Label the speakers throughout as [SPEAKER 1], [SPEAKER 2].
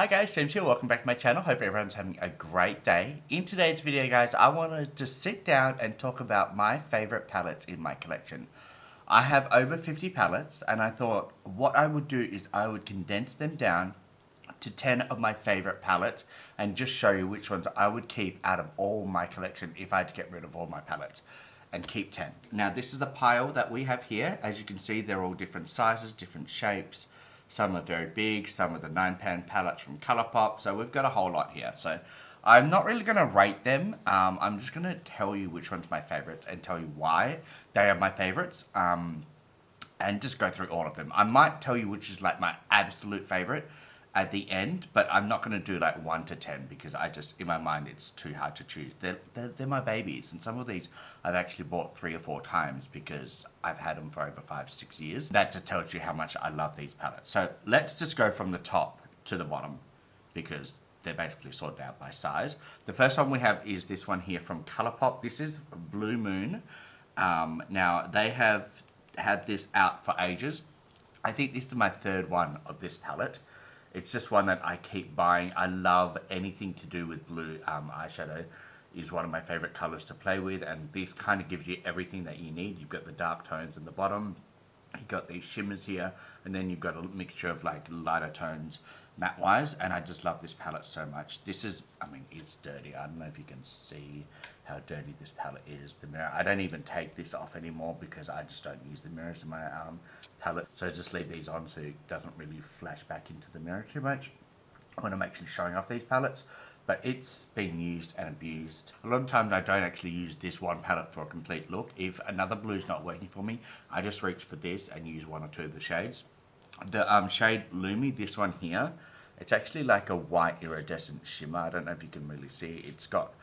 [SPEAKER 1] Hi guys, James here, welcome back to my channel. Hope everyone's having a great day. In today's video guys, I wanted to sit down and talk about my favorite palettes in my collection. I have over 50 palettes and I thought what I would do is I would condense them down to 10 of my favorite palettes and just show you which ones I would keep out of all my collection if I had to get rid of all my palettes and keep 10. Now this is the pile that we have here. As you can see, they're all different sizes, different shapes. Some are very big, some are the 9-pan palettes from Colourpop, so we've got a whole lot here. So I'm not really going to rate them, I'm just going to tell you which one's my favourites and tell you why they are my favourites, and just go through all of them. I might tell you which is like my absolute favourite at the end, but I'm not going to do like 1 to 10 because I just, in my mind, it's too hard to choose. They're my babies, and some of these I've actually bought 3 or 4 times because I've had them for over 5-6 years. That just tells you how much I love these palettes. So let's just go from the top to the bottom because they're basically sorted out by size. The first one we have is this one here from Colourpop. This is Blue Moon. Now they have had this out for ages. I think this is my 3rd one of this palette. It's just one that I keep buying. I love anything to do with blue. Eyeshadow is one of my favorite colors to play with, and this kind of gives you everything that you need. You've got the dark tones in the bottom, you've got these shimmers here, and then you've got a mixture of like lighter tones matte wise, and I just love this palette so much. This is, I mean, it's dirty. I don't know if you can see how dirty this palette is. The mirror, I don't even take this off anymore because I just don't use the mirrors in my palette, so I just leave these on so it doesn't really flash back into the mirror too much when I'm actually showing off these palettes. But it's been used and abused. A lot of times I don't actually use this one palette for a complete look. If another blue's not working for me, I just reach for this and use 1 or 2 of the shades. The shade Lumi, this one here, it's actually like a white iridescent shimmer. I don't know if you can really see. It's got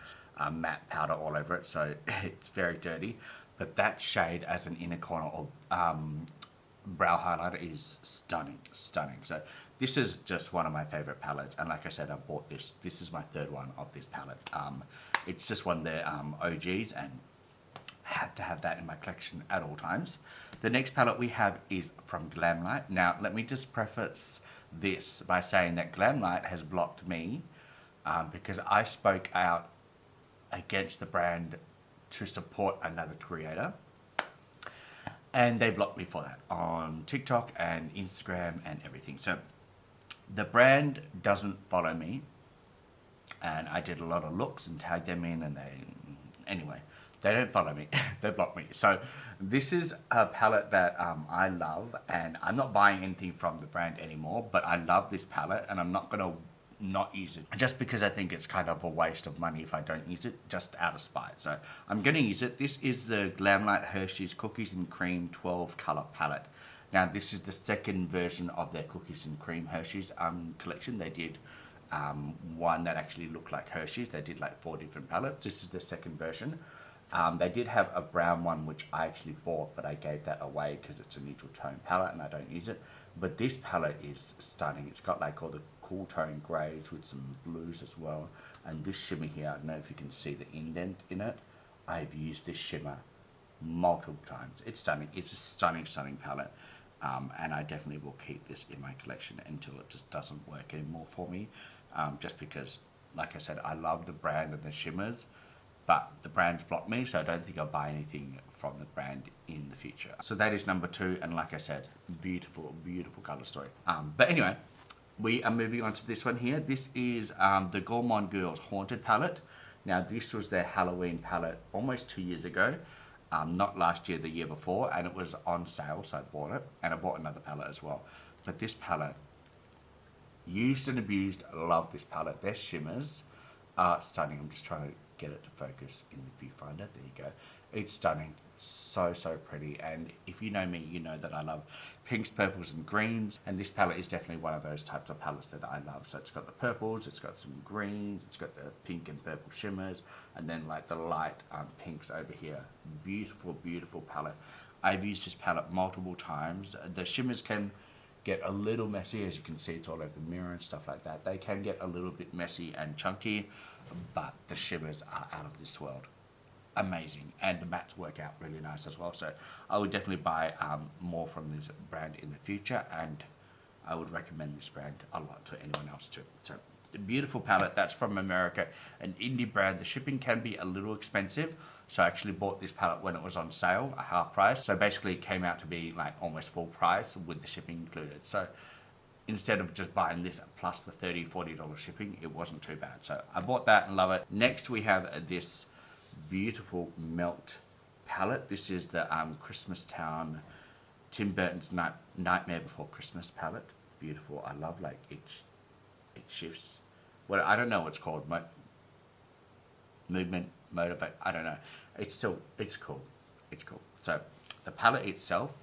[SPEAKER 1] matte powder all over it, so it's very dirty. But that shade as an inner corner or brow highlighter is stunning, stunning. So this is just one of my favorite palettes, and like I said, I bought this. This is my 3rd one of this palette. It's just one of their OGs, and have to have that in my collection at all times. The next palette we have is from Glamlight. Now, let me just preface this by saying that Glamlight has blocked me because I spoke out against the brand to support another creator, and they blocked me for that on TikTok and Instagram and everything. So the brand doesn't follow me, and I did a lot of looks and tagged them in, and anyway, they don't follow me. They block me. So this is a palette that I love, and I'm not buying anything from the brand anymore, but I love this palette, and I'm not going to not use it just because I think it's kind of a waste of money if I don't use it, just out of spite. So I'm going to use it. This is the Glamlight Hershey's Cookies and Cream 12 color palette. Now this is the 2nd version of their Cookies and Cream Hershey's collection. They did one that actually looked like Hershey's. They did like 4 different palettes. This is the 2nd version. They did have a brown one which I actually bought, but I gave that away because it's a neutral tone palette and I don't use it. But this palette is stunning. It's got like all the cool tone greys with some blues as well. And this shimmer here, I don't know if you can see the indent in it. I've used this shimmer multiple times. It's stunning. It's a stunning, stunning palette. And I definitely will keep this in my collection until it just doesn't work anymore for me. Just because, like I said, I love the brand and the shimmers, but the brand's blocked me, so I don't think I'll buy anything from the brand in the future. So that is number 2, and like I said, beautiful, beautiful color story. But anyway, we are moving on to this one here. This is the Gourmand Girls Haunted palette. Now this was their Halloween palette almost 2 years ago. Not last year, the year before, and it was on sale, so I bought it, and I bought another palette as well. But this palette, used and abused, I love this palette. Their shimmers are stunning. I'm just trying to get it to focus in the viewfinder. There you go. It's stunning. So, so pretty. And if you know me, you know that I love pinks, purples, and greens. And this palette is definitely one of those types of palettes that I love. So it's got the purples, it's got some greens, it's got the pink and purple shimmers, and then like the light pinks over here. Beautiful, beautiful palette. I've used this palette multiple times. The shimmers can get a little messy. As you can see, it's all over the mirror and stuff like that. They can get a little bit messy and chunky, but the shimmers are out of this world. Amazing, and the mattes work out really nice as well. So I would definitely buy more from this brand in the future, and I would recommend this brand a lot to anyone else too. So the beautiful palette, that's from America, an indie brand. The shipping can be a little expensive, so I actually bought this palette when it was on sale, a half price. So basically it came out to be like almost full price with the shipping included. So instead of just buying this plus the $30-40 shipping, it wasn't too bad. So I bought that and love it. Next we have this beautiful Melt palette. This is the Christmas Town Tim Burton's Nightmare Before Christmas palette. Beautiful. I love like it shifts. Well, I don't know what it's called. Movement, motivate. I don't know. It's cool. It's cool. So the palette itself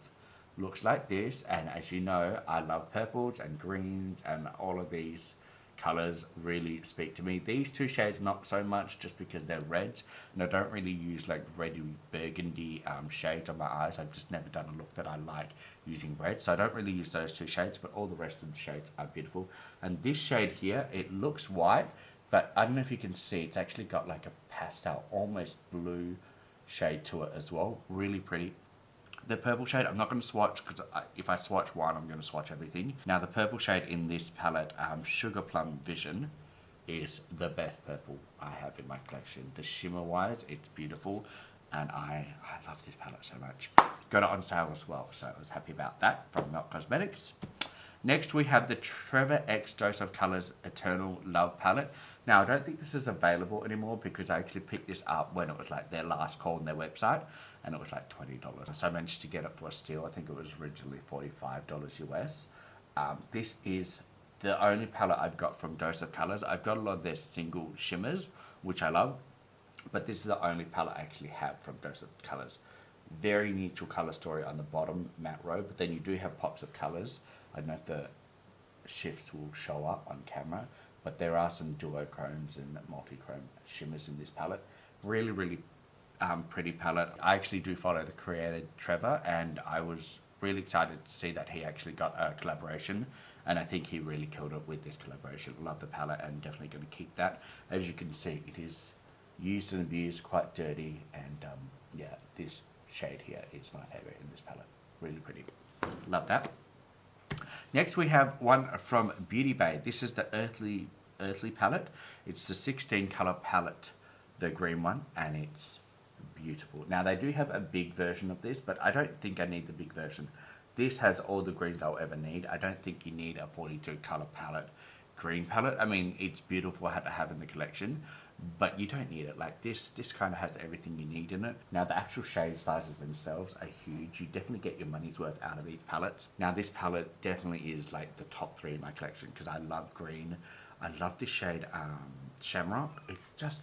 [SPEAKER 1] looks like this, and as you know, I love purples and greens, and all of these colors really speak to me. These two shades not so much, just because they're reds, and I don't really use like reddy burgundy shades on my eyes. I've just never done a look that I like using red, so I don't really use those two shades, but all the rest of the shades are beautiful. And this shade here, it looks white, but I don't know if you can see, it's actually got like a pastel, almost blue shade to it as well. Really pretty. The purple shade, I'm not going to swatch, because if I swatch one, I'm going to swatch everything. Now, the purple shade in this palette, Sugar Plum Vision, is the best purple I have in my collection. The shimmer-wise, it's beautiful, and I love this palette so much. Got it on sale as well, so I was happy about that from Melt Cosmetics. Next, we have the Trevor X Dose of Colors Eternal Love palette. Now, I don't think this is available anymore because I actually picked this up when it was like their last call on their website, and it was like $20. So I managed to get it for a steal. I think it was originally $45 US. This is the only palette I've got from Dose of Colors. I've got a lot of their single shimmers, which I love, but this is the only palette I actually have from Dose of Colors. Very neutral color story on the bottom, matte row, but then you do have pops of colors. I don't know if the shifts will show up on camera, but there are some duochromes and multi-chrome shimmers in this palette. Really, really pretty palette. I actually do follow the creator Trevor, and I was really excited to see that he actually got a collaboration, and I think he really killed it with this collaboration. Love the palette, and definitely going to keep that. As you can see, it is used and abused, quite dirty, and yeah, this shade here is my favorite in this palette. Really pretty. Love that. Next we have one from Beauty Bay. This is the Earthly palette. It's the 16 color palette, the green one, and it's beautiful. Now they do have a big version of this, but I don't think I need the big version. This has all the greens I'll ever need. I don't think you need a 42 color palette, green palette. I mean, it's beautiful to have in the collection, but you don't need it. Like this kind of has everything you need in it. Now the actual shade sizes themselves are huge. You definitely get your money's worth out of these palettes. Now this palette definitely is like the top 3 in my collection because I love green. I love this shade Shamrock. It's just,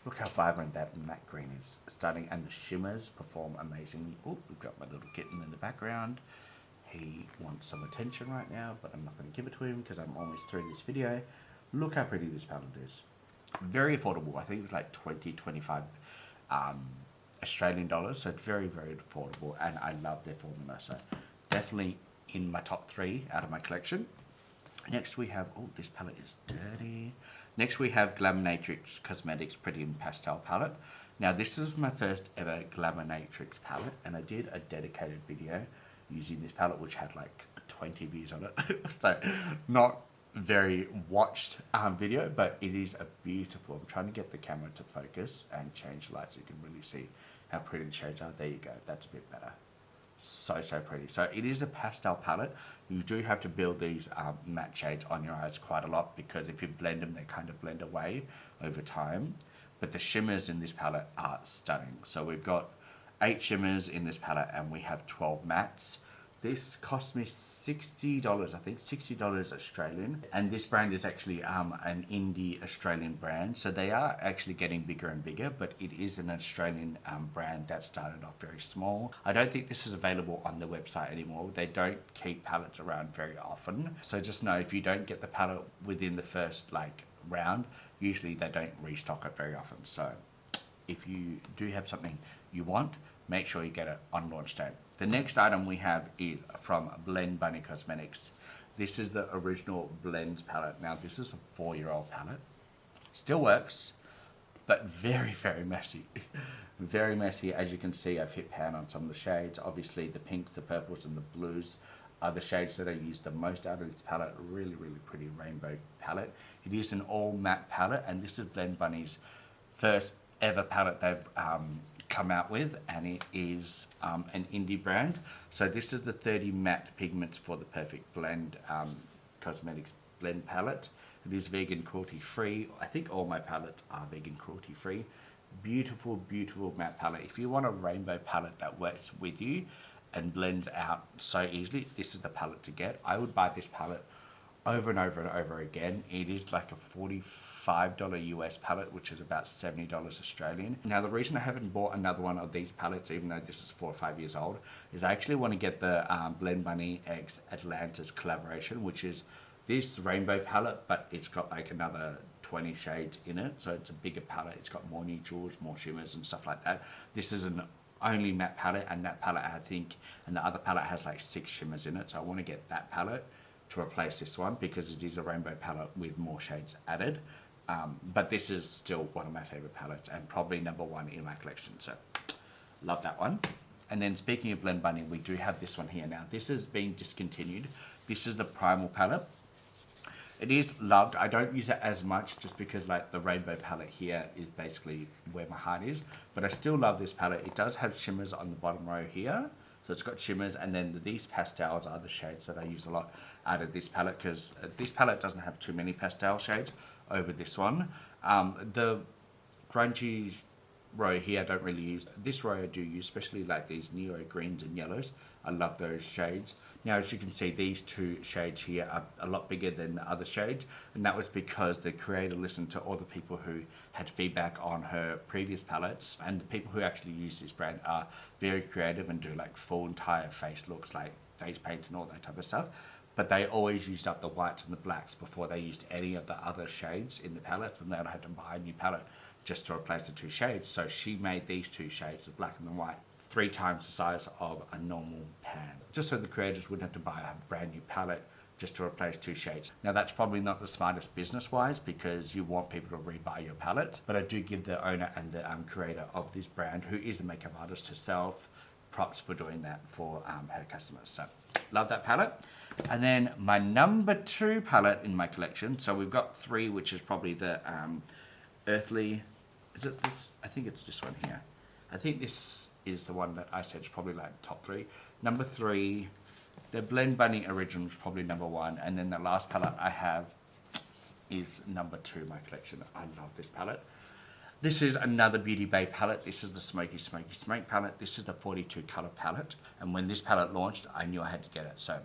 [SPEAKER 1] look how vibrant that matte green is. Stunning, and the shimmers perform amazingly. Oh, we've got my little kitten in the background. He wants some attention right now, but I'm not going to give it to him because I'm almost through this video. Look how pretty this palette is. Very affordable. I think it's like 20-25 Australian dollars, so it's very, very affordable, and I love their formula, so definitely in my top 3 out of my collection. Next we have, oh, this palette is dirty. Next we have Glamonatrix Cosmetics Pretty in Pastel palette. Now this is my first ever Glamonatrix palette, and I did a dedicated video using this palette which had like 20 views on it. So not very watched video, but it is a beautiful. I'm trying to get the camera to focus and change the light so you can really see how pretty the shades are. There you go, that's a bit better. So pretty. So it is a pastel palette. You do have to build these matte shades on your eyes quite a lot, because if you blend them, they kind of blend away over time. But the shimmers in this palette are stunning. So we've got 8 shimmers in this palette, and we have 12 mattes. This cost me $60, I think, $60 Australian. And this brand is actually an indie Australian brand. So they are actually getting bigger and bigger, but it is an Australian brand that started off very small. I don't think this is available on the website anymore. They don't keep palettes around very often. So just know, if you don't get the palette within the first round, usually they don't restock it very often. So if you do have something you want, make sure you get it on launch day. The next item we have is from Blend Bunny Cosmetics. This is the original Blends palette. Now this is a 4-year-old palette. Still works, but very, very messy. Very messy. As you can see, I've hit pan on some of the shades. Obviously the pinks, the purples and the blues are the shades that I use the most out of this palette. Really, really pretty rainbow palette. It is an all matte palette, and this is Blend Bunny's first ever palette they've come out with, and it is an indie brand. So this is the 30 matte pigments for the perfect blend cosmetics blend palette. It is vegan cruelty free. I think all my palettes are vegan cruelty free. Beautiful, beautiful matte palette. If you want a rainbow palette that works with you and blends out so easily, this is the palette to get. I would buy this palette over and over and over again. It is like a $45 US palette, which is about $70 Australian. Now, the reason I haven't bought another one of these palettes, even though this is 4 or 5 years old, is I actually want to get the Blend Bunny X Atlantis collaboration, which is this rainbow palette, but it's got like another 20 shades in it. So it's a bigger palette. It's got more neutrals, more shimmers and stuff like that. This is an only matte palette, and that palette I think, and the other palette has like 6 shimmers in it. So I want to get that palette to replace this one because it is a rainbow palette with more shades added. But this is still one of my favorite palettes and probably number 1 in my collection. So love that one. And then speaking of Blend Bunny, we do have this one here now. This has been discontinued. This is the Primal palette. It is loved. I don't use it as much just because like the rainbow palette here is basically where my heart is. But I still love this palette. It does have shimmers on the bottom row here. So it's got shimmers, and then these pastels are the shades that I use a lot out of this palette, because this palette doesn't have too many pastel shades over this one. The grungy row here I don't really use. This row I do use, especially like these neo greens and yellows. I love those shades. Now, as you can see, these 2 shades here are a lot bigger than the other shades, and that was because the creator listened to all the people who had feedback on her previous palettes, and the people who actually use this brand are very creative and do like full entire face looks, like face paint and all that type of stuff. But they always used up the whites and the blacks before they used any of the other shades in the palette, and then I had to buy a new palette just to replace the 2 shades. So she made these 2 shades, the black and the white, 3 times the size of a normal pan, just so the creators wouldn't have to buy a brand new palette just to replace 2 shades. Now, that's probably not the smartest business-wise because you want people to rebuy your palette, but I do give the owner and the creator of this brand, who is a makeup artist herself, props for doing that for her customers. So love that palette. And then my number 2 palette in my collection, so we've got 3, which is probably the Earthly, is it this? I think it's this one here. I think this is the one that I said is probably like top 3. Number 3, the Blend Bunny Original is probably number 1, and then the last palette I have is number 2 in my collection. I love this palette. This is another Beauty Bay palette. This is the Smoky Smoky Smoke palette. This is the 42 color palette, and when this palette launched, I knew I had to get it. So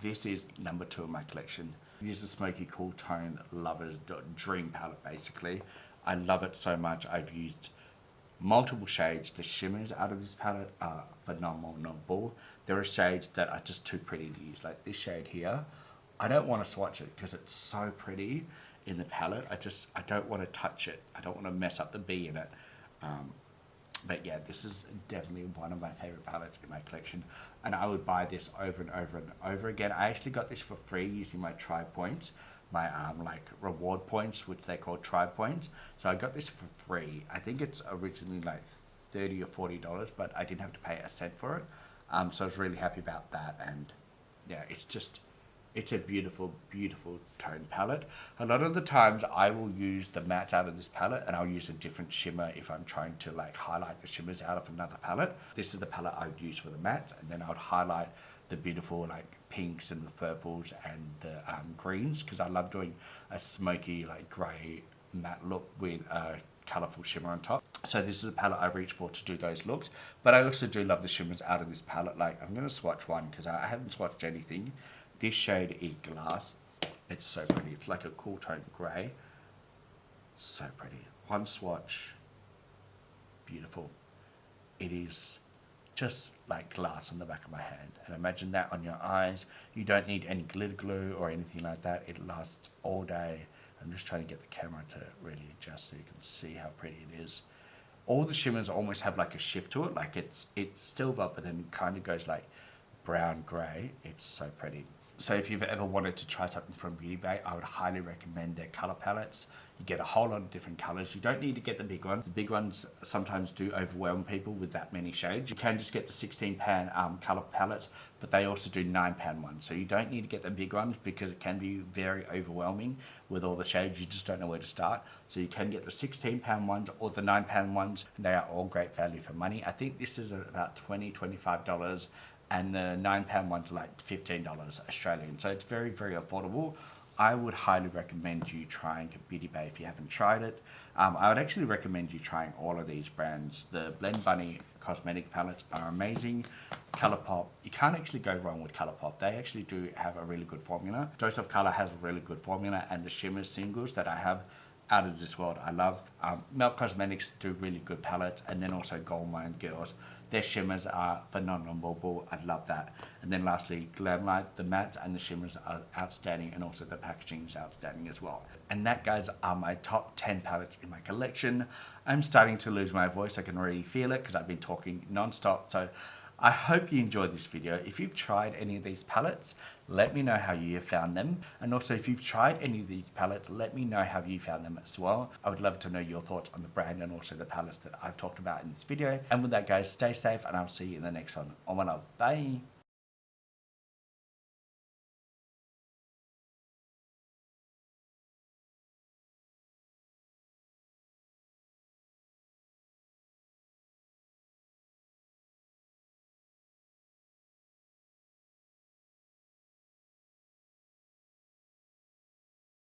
[SPEAKER 1] this is number 2 in my collection. It is the Smoky Cool Tone Lover's Dream palette, basically. I love it so much. I've used multiple shades. The shimmers out of this palette are phenomenal. There are shades that are just too pretty to use, like this shade here. I don't want to swatch it because it's so pretty in the palette. I don't want to touch it. I don't want to mess up the B in it. But yeah, this is definitely one of my favorite palettes in my collection, and I would buy this over and over and over again. I actually got this for free using my Tribe points, my like reward points, which they call Tribe points. So I got this for free. I think it's originally like $30 or $40, but I didn't have to pay a cent for it. So I was really happy about that, and yeah, it's a beautiful, beautiful tone palette. A lot of the times I will use the mattes out of this palette, and I'll use a different shimmer if I'm trying to like highlight the shimmers out of another palette. This is the palette I would use for the mattes, and then I would highlight the beautiful like pinks and the purples and the greens, because I love doing a smoky like grey matte look with a colourful shimmer on top. So this is the palette I reach for to do those looks. But I also do love the shimmers out of this palette. Like, I'm going to swatch one because I haven't swatched anything. This shade is Glass. It's so pretty. It's like a cool tone grey. So pretty. One swatch. Beautiful. It is just like glass on the back of my hand. And imagine that on your eyes. You don't need any glitter glue or anything like that. It lasts all day. I'm just trying to get the camera to really adjust so you can see how pretty it is. All the shimmers almost have like a shift to it. Like it's silver, but then it kind of goes like brown grey. It's so pretty. So if you've ever wanted to try something from Beauty Bay, I would highly recommend their color palettes. You get a whole lot of different colors. You don't need to get the big ones. The big ones sometimes do overwhelm people with that many shades. You can just get the 16-pan color palettes, but they also do 9-pan ones. So you don't need to get the big ones because it can be very overwhelming with all the shades. You just don't know where to start. So you can get the 16-pan ones or the 9-pan ones. They are all great value for money. I think this is about $25. And the 9-pan ones are like $15 Australian. So it's very, very affordable. I would highly recommend you trying Beauty Bay if you haven't tried it. I would actually recommend you trying all of these brands. The Blend Bunny cosmetic palettes are amazing. Colourpop, you can't actually go wrong with Colourpop. They actually do have a really good formula. Dose of Colour has a really good formula, and the shimmer singles that I have out of this world I love. Melt Cosmetics do really good palettes, and then also Goldmine Girls. Their shimmers are phenomenal. I love that. And then lastly, Glamlight, the matte and the shimmers are outstanding, and also the packaging is outstanding as well. And that, guys, are my top 10 palettes in my collection. I'm starting to lose my voice. I can already feel it because I've been talking non-stop. So I hope you enjoyed this video. If you've tried any of these palettes, let me know how you have found them. And also, if you've tried any of these palettes, let me know how you found them as well. I would love to know your thoughts on the brand and also the palettes that I've talked about in this video. And with that, guys, stay safe, and I'll see you in the next one. Bye.